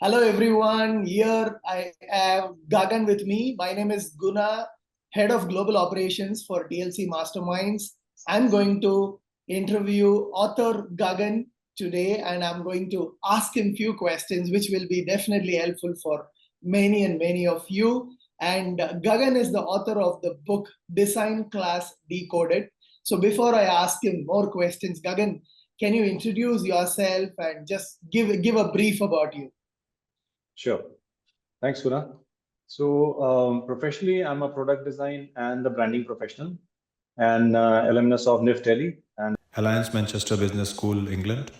Hello everyone. Here I have Gagan with me. My name is Guna, Head of Global Operations for TLC Masterminds. I'm going to interview author Gagan today and I'm going to ask him few questions which will be definitely helpful for many and many of you. And Gagan is the author of the book Design Class Decoded. So before I ask him more questions, Gagan, can you introduce yourself and just give a brief about you? Sure. Thanks, Kuna. So, professionally, I'm a product design and the branding professional and alumnus of NIF Delhi. And Alliance Manchester Business School, England.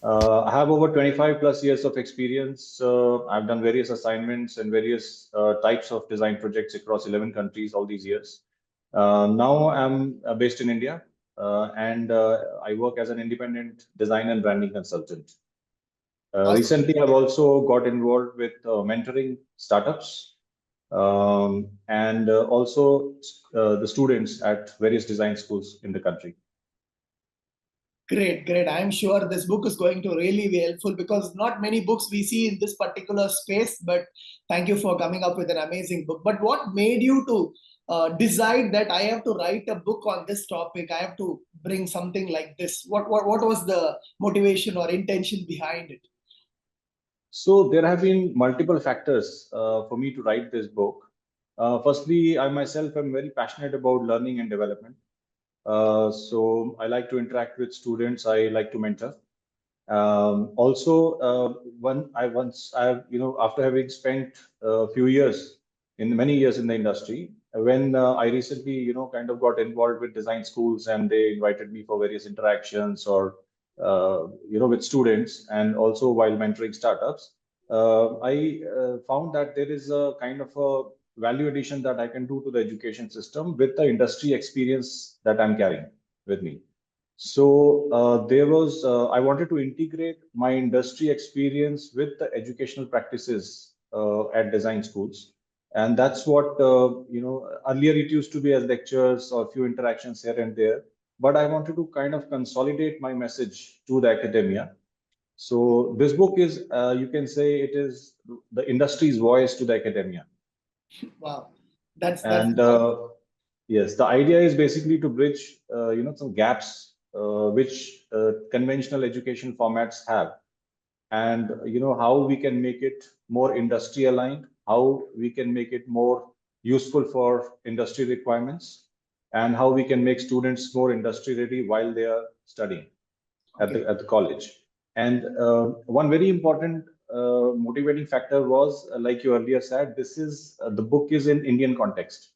I have over 25 plus years of experience. I've done various assignments and various types of design projects across 11 countries all these years. Now I'm based in India and I work as an independent design and branding consultant. Awesome. Recently, I've also got involved with mentoring startups and also the students at various design schools in the country. Great, great. I'm sure this book is going to really be helpful because not many books we see in this particular space, but thank you for coming up with an amazing book. But what made you to decide that I have to write a book on this topic? I have to bring something like this. What was the motivation or intention behind it? So there have been multiple factors for me to write this book. Firstly, I myself am very passionate about learning and development. So I like to interact with students. I like to mentor. Also, after having spent a few years many years in the industry, when I recently, kind of got involved with design schools and they invited me for various interactions or, with students and also while mentoring startups, I found that there is a kind of a value addition that I can do to the education system with the industry experience that I'm carrying with me. So I wanted to integrate my industry experience with the educational practices at design schools. And that's what, earlier it used to be as lectures or a few interactions here and there. But I wanted to kind of consolidate my message to the academia. So this book is, you can say it is the industry's voice to the academia. Wow, that's And yes, the idea is basically to bridge, some gaps which conventional education formats have, and how we can make it more industry aligned, how we can make it more useful for industry requirements, and how we can make students more industry ready while they are studying at the college. And one very important motivating factor was, like you earlier said, this is the book is in Indian context.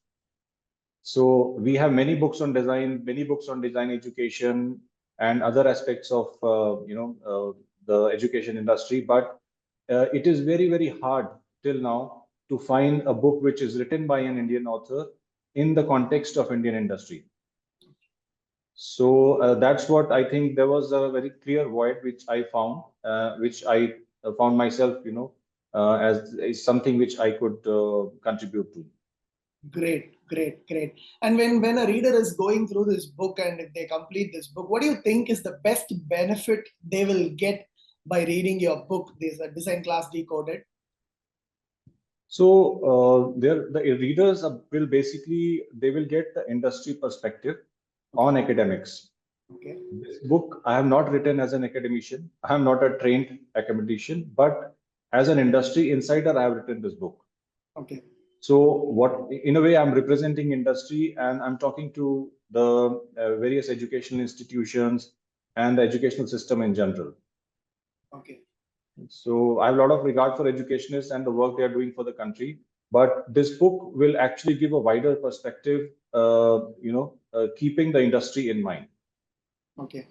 So we have many books on design, many books on design education and other aspects of the education industry. But it is very, very hard till now to find a book which is written by an Indian author in the context of Indian industry. So that's what I think. There was a very clear void which I found, which I found myself, as something which I could contribute to. great, great, great. And when a reader is going through this book and if they complete this book, what do you think is the best benefit they will get by reading your book, this Design Class Decoded? So the readers will basically, they will get the industry perspective on academics. Okay. This book I have not written as an academician. I am not a trained academician, but as an industry insider, I have written this book. Okay. So what, in a way, I'm representing industry and I'm talking to the various educational institutions and the educational system in general. Okay. So I have a lot of regard for educationists and the work they are doing for the country. But this book will actually give a wider perspective, keeping the industry in mind. Okay.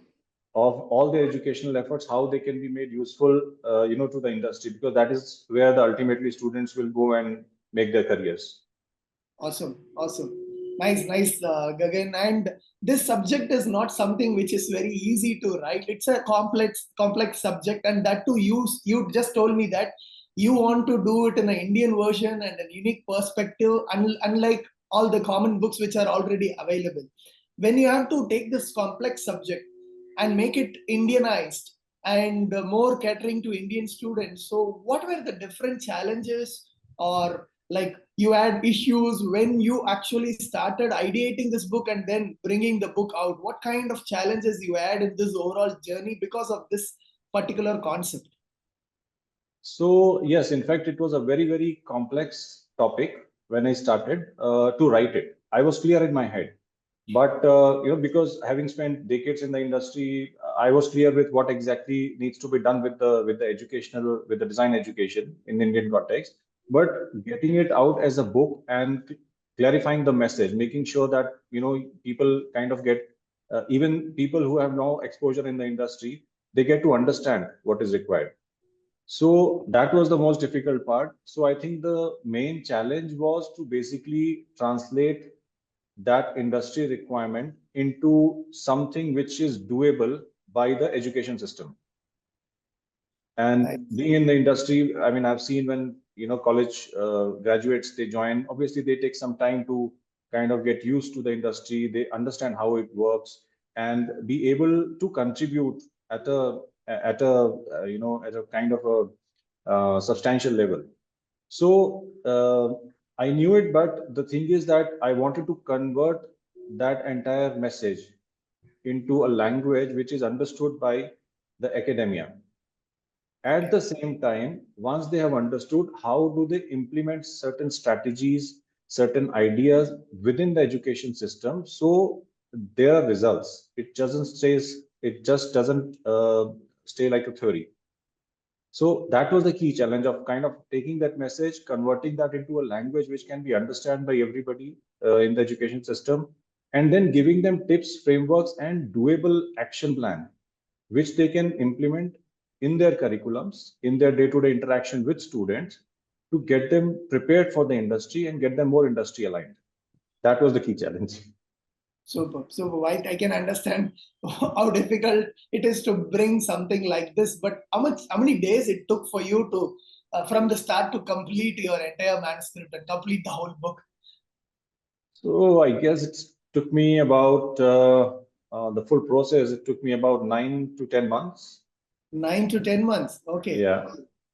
Of all their educational efforts, how they can be made useful, to the industry, because that is where the ultimately students will go and make their careers. Awesome, awesome. Nice, nice, Gagan. And this subject is not something which is very easy to write. It's a complex subject, and that too, you just told me that you want to do it in an Indian version and a unique perspective, unlike all the common books which are already available. When you have to take this complex subject and make it Indianized, and more catering to Indian students. So what were the different challenges, or like you had issues when you actually started ideating this book and then bringing the book out? What kind of challenges you had in this overall journey because of this particular concept? So yes, in fact, it was a very, very complex topic when I started to write it. I was clear in my head, but because having spent decades in the industry, I was clear with what exactly needs to be done with the educational, with the design education in the Indian context. But getting it out as a book and clarifying the message, making sure that people kind of get even people who have no exposure in the industry, they get to understand what is required. So that was the most difficult part. So I think the main challenge was to basically translate that industry requirement into something which is doable by the education system. And being in the industry, I mean, I've seen when college graduates, they join. Obviously, they take some time to kind of get used to the industry. They understand how it works and be able to contribute at a kind of a substantial level. So I knew it, but the thing is that I wanted to convert that entire message into a language which is understood by the academia. At the same time, once they have understood, how do they implement certain strategies, certain ideas within the education system, so there are results. It just doesn't stay like a theory. So that was the key challenge of kind of taking that message, converting that into a language which can be understood by everybody in the education system, and then giving them tips, frameworks, and doable action plan, which they can implement in their curriculums, in their day-to-day interaction with students, to get them prepared for the industry and get them more industry aligned. That was the key challenge. Super, super. I can understand how difficult it is to bring something like this. But how many days it took for you to, from the start, to complete your entire manuscript and complete the whole book? So I guess it took me about the full process. It took me about 9 to 10 months. 9 to 10 months. Okay. Yeah.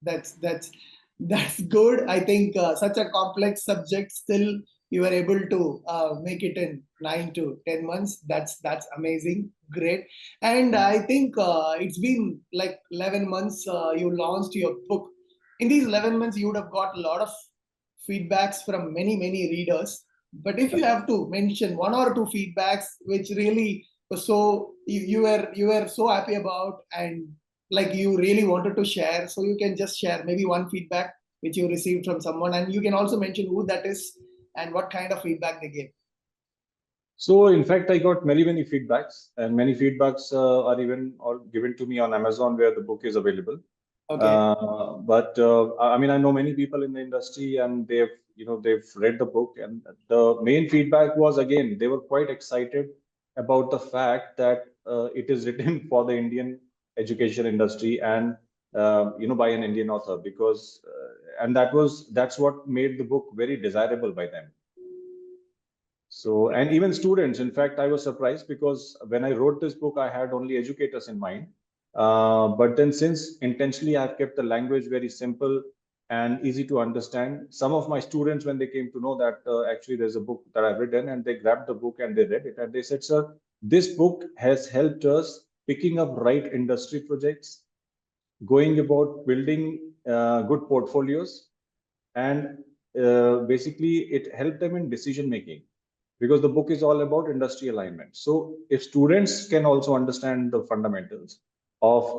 That's good. I think such a complex subject, still you were able to make it in 9 to 10 months. That's amazing. Great. And I think it's been like 11 months you launched your book. In these 11 months, you would have got a lot of feedbacks from many readers. But if you have to mention one or two feedbacks which really was so you were so happy about, and like you really wanted to share, so you can just share maybe one feedback which you received from someone, and you can also mention who that is and what kind of feedback they gave. So in fact, I got many feedbacks, and many feedbacks are even or given to me on Amazon where the book is available. Okay. But I mean, I know many people in the industry, and they've read the book, and the main feedback was, again, they were quite excited about the fact that it is written for the Indian education industry, and by an Indian author, because and that's what made the book very desirable by them. So, and even students, in fact, I was surprised, because when I wrote this book, I had only educators in mind. But then, since intentionally I've kept the language very simple and easy to understand, some of my students, when they came to know that actually there's a book that I've written, and they grabbed the book and they read it, and they said, "Sir, this book has helped us picking up right industry projects, going about building good portfolios, and basically it helped them in decision making, because the book is all about industry alignment." So if students can also understand the fundamentals of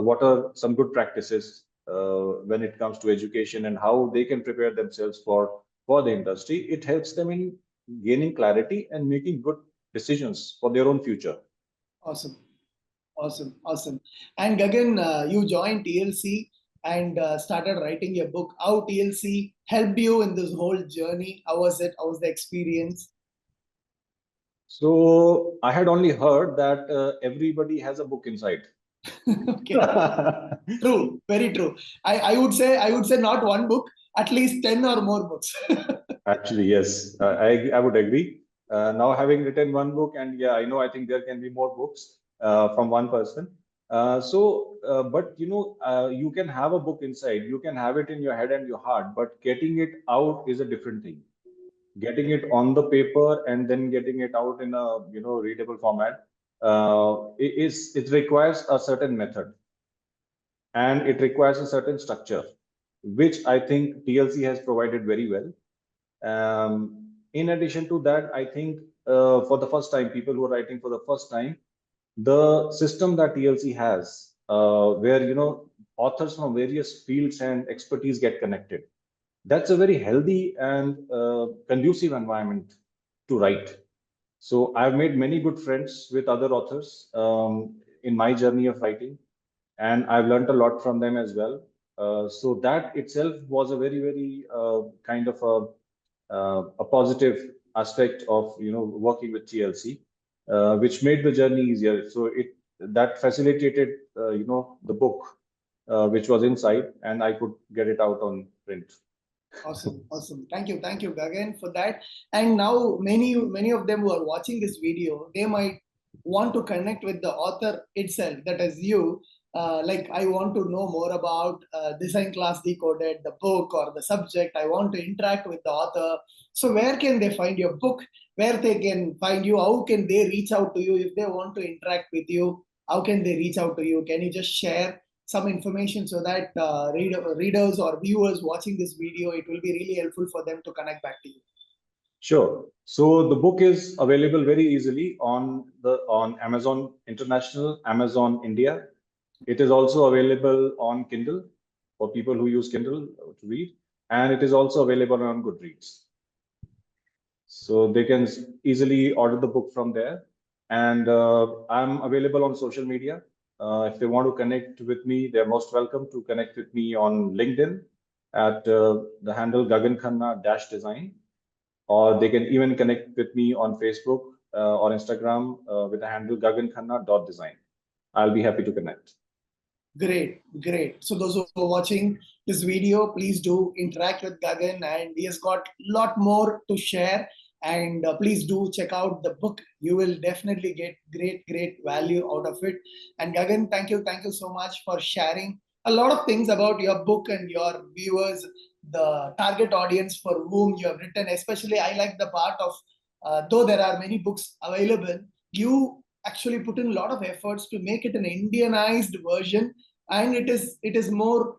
what are some good practices when it comes to education, and how they can prepare themselves for the industry, it helps them in gaining clarity and making good decisions for their own future. Awesome. Awesome. And Gagan, you joined TLC and started writing your book. How TLC helped you in this whole journey? How was it? How was the experience? So I had only heard that everybody has a book inside. Okay. True, very true. I would say not one book, at least 10 or more books. Actually, yes, I would agree. Now having written one book, and yeah, I know, I think there can be more books from one person. But you can have a book inside, you can have it in your head and your heart, but getting it out is a different thing. Getting it on the paper and then getting it out in a readable format, it requires a certain method, and it requires a certain structure, which I think TLC has provided very well. In addition to that, I think for the first time, people who are writing for the first time, the system that TLC has, where authors from various fields and expertise get connected, that's a very healthy and conducive environment to write. So I've made many good friends with other authors in my journey of writing, and I've learned a lot from them as well. So that itself was a very, very kind of a positive aspect of working with TLC, which made the journey easier. So that facilitated the book which was inside, and I could get it out on print. Awesome. Thank you, Gagan, for that. And now many of them who are watching this video, they might want to connect with the author itself, that is you. Like, I want to know more about Design Class Decoded, the book or the subject. I want to interact with the author. So where can they find your book? Where they can find you? How can they reach out to you if they want to interact with you? How can they reach out to you? Can you just share some information so that readers or viewers watching this video, it will be really helpful for them to connect back to you? Sure. So the book is available very easily on Amazon International, Amazon India. It is also available on Kindle for people who use Kindle to read, and it is also available on Goodreads. So they can easily order the book from there. And I'm available on social media. If they want to connect with me, they're most welcome to connect with me on LinkedIn at the handle Gagan Khanna -design, or they can even connect with me on Facebook or Instagram with the handle Gagan Khanna .design. I'll be happy to connect. Great. So those who are watching this video, please do interact with Gagan, and he has got a lot more to share. And please do check out the book. You will definitely get great value out of it. And Gagan, thank you so much for sharing a lot of things about your book and your viewers, the target audience for whom you have written. Especially, I like the part of, though there are many books available, you actually put in a lot of efforts to make it an Indianized version, and it is more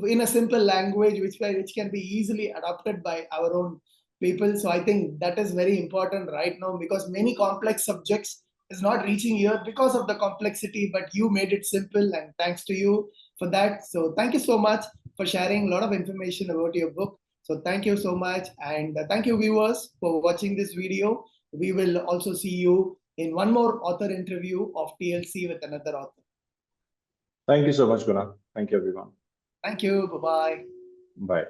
in a simple language which can be easily adopted by our own people. So I think that is very important right now, because many complex subjects is not reaching here because of the complexity, but you made it simple, and thanks to you for that. So thank you so much for sharing a lot of information about your book. So thank you so much, and thank you viewers for watching this video. We will also see you in one more author interview of TLC with another author. Thank you so much, Guna. Thank you, everyone. Thank you. Bye-bye. Bye.